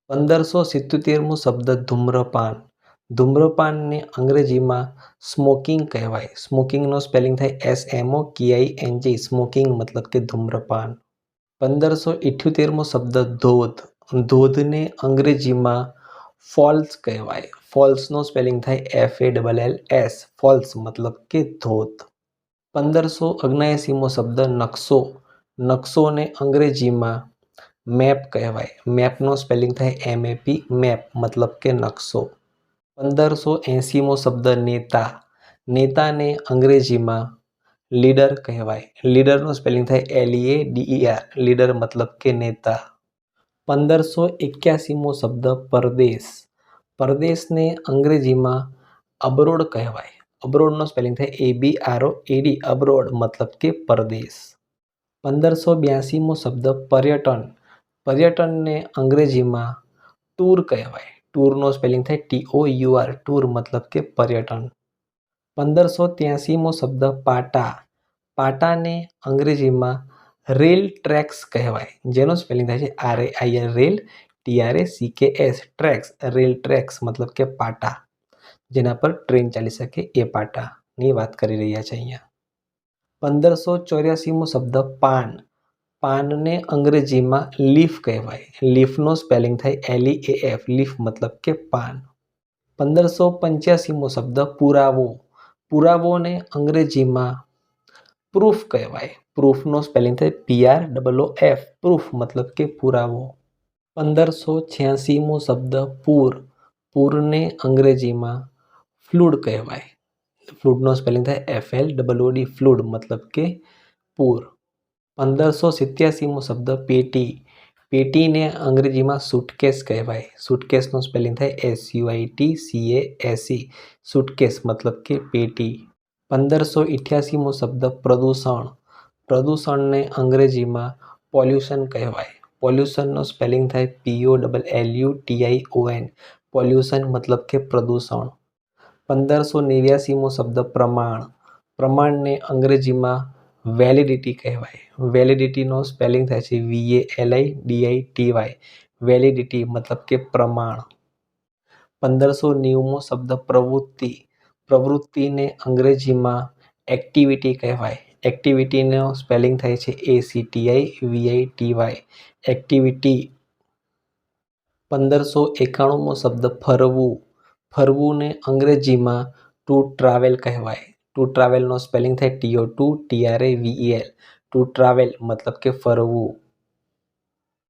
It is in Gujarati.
1577મો શબ્દ ધૂમ્રપાન. ધૂમ્રપાનને અંગ્રેજીમાં સ્મોકિંગ કહેવાય. સ્મોકિંગનો સ્પેલિંગ થાય SMOKING. સ્મોકિંગ મતલબ કે ધૂમ્રપાન. 1578મો શબ્દ ધોધ. ધોધને અંગ્રેજીમાં ફોલ્સ કહેવાય. ફોલ્સનો સ્પેલિંગ થાય FALLS. ફોલ્સ મતલબ કે ધોધ. 1579મો શબ્દ નકશો. નકશોને અંગ્રેજીમાં મેપ કહેવાય. મેપનો સ્પેલિંગ થાય MAP. મેપ મતલબ કે નકશો. 1580મો શબ્દ નેતા. નેતાને અંગ્રેજીમાં લીડર કહેવાય. લીડરનો સ્પેલિંગ થાય LEADER. લીડર મતલબ કે નેતા. 1581મો શબ્દ પરદેશ. પરદેશને અંગ્રેજીમાં અબ્રોડ કહેવાય. અબ્રોડનો સ્પેલિંગ થાય ABROAD. અબ્રોડ મતલબ કે પરદેશ. 1582મો શબ્દ પર્યટન. પર્યટનને અંગ્રેજીમાં ટૂર કહેવાય. ટૂરનો સ્પેલિંગ થાય TOUR. ટૂર મતલબ કે પર્યટન. 1583મો શબ્દ પાટા. પાટાને અંગ્રેજીમાં રેલ ટ્રેક્સ કહેવાય. જેનો સ્પેલિંગ થાય છે RAIL. Rail TRACKS. Tracks. Rail tracks મતલબ કે પાટા. જેના પર ટ્રેન ચાલી શકે એ પાટાની વાત કરી રહ્યા છે અહીંયા. 1584મો શબ્દ પાન. પાનને અંગ્રેજીમાં લીફ કહેવાય. લીફનો સ્પેલિંગ થાય LEAF. લીફ મતલબ કે પાન. 1585મો શબ્દ પુરાવો. પુરાવોને અંગ્રેજીમાં પ્રૂફ કહેવાય. પ્રૂફનો સ્પેલિંગ થાય PROOF. પ્રૂફ મતલબ કે પુરાવો. 1586મો શબ્દ પૂર. પૂરને અંગ્રેજીમાં ફ્લૂડ કહેવાય. ફ્લૂડનો સ્પેલિંગ થાય FLOOD. ફ્લૂડ મતલબ કે પૂર. 1587મો શબ્દ પેટી. પેટીને અંગ્રેજીમાં સુટકેસ કહેવાય. સુટકેસનો સ્પેલિંગ થાય SUITCASE. સુટકેસ મતલબ કે પેટી. 1588મો શબ્દ પ્રદૂષણ. પ્રદૂષણને અંગ્રેજીમાં પોલ્યુશન કહેવાય. પોલ્યુશનનો સ્પેલિંગ થાય POLLUTION. પોલ્યુશન મતલબ કે પ્રદૂષણ. 1589મો શબ્દ પ્રમાણ. પ્રમાણને અંગ્રેજીમાં વેલિડિટી કહેવાય. વેલિડિટીનો સ્પેલિંગ થાય છે VALIDITY. વેલિડિટી મતલબ કે પ્રમાણ. 1590મો શબ્દ પ્રવૃત્તિ. પ્રવૃત્તિને અંગ્રેજીમાં એક્ટિવિટી કહેવાય. એક્ટિવિટીનો સ્પેલિંગ થાય છે ACTIVITY. એક્ટિવિટી. 1591મો શબ્દ ફરવું. ફરવુંને અંગ્રેજીમાં ટુ ટ્રાવેલ કહેવાય. ટુ ટ્રાવેલનો સ્પેલિંગ થાય TO2 TRAVEL. ટુ ટ્રાવેલ મતલબ કે ફરવું.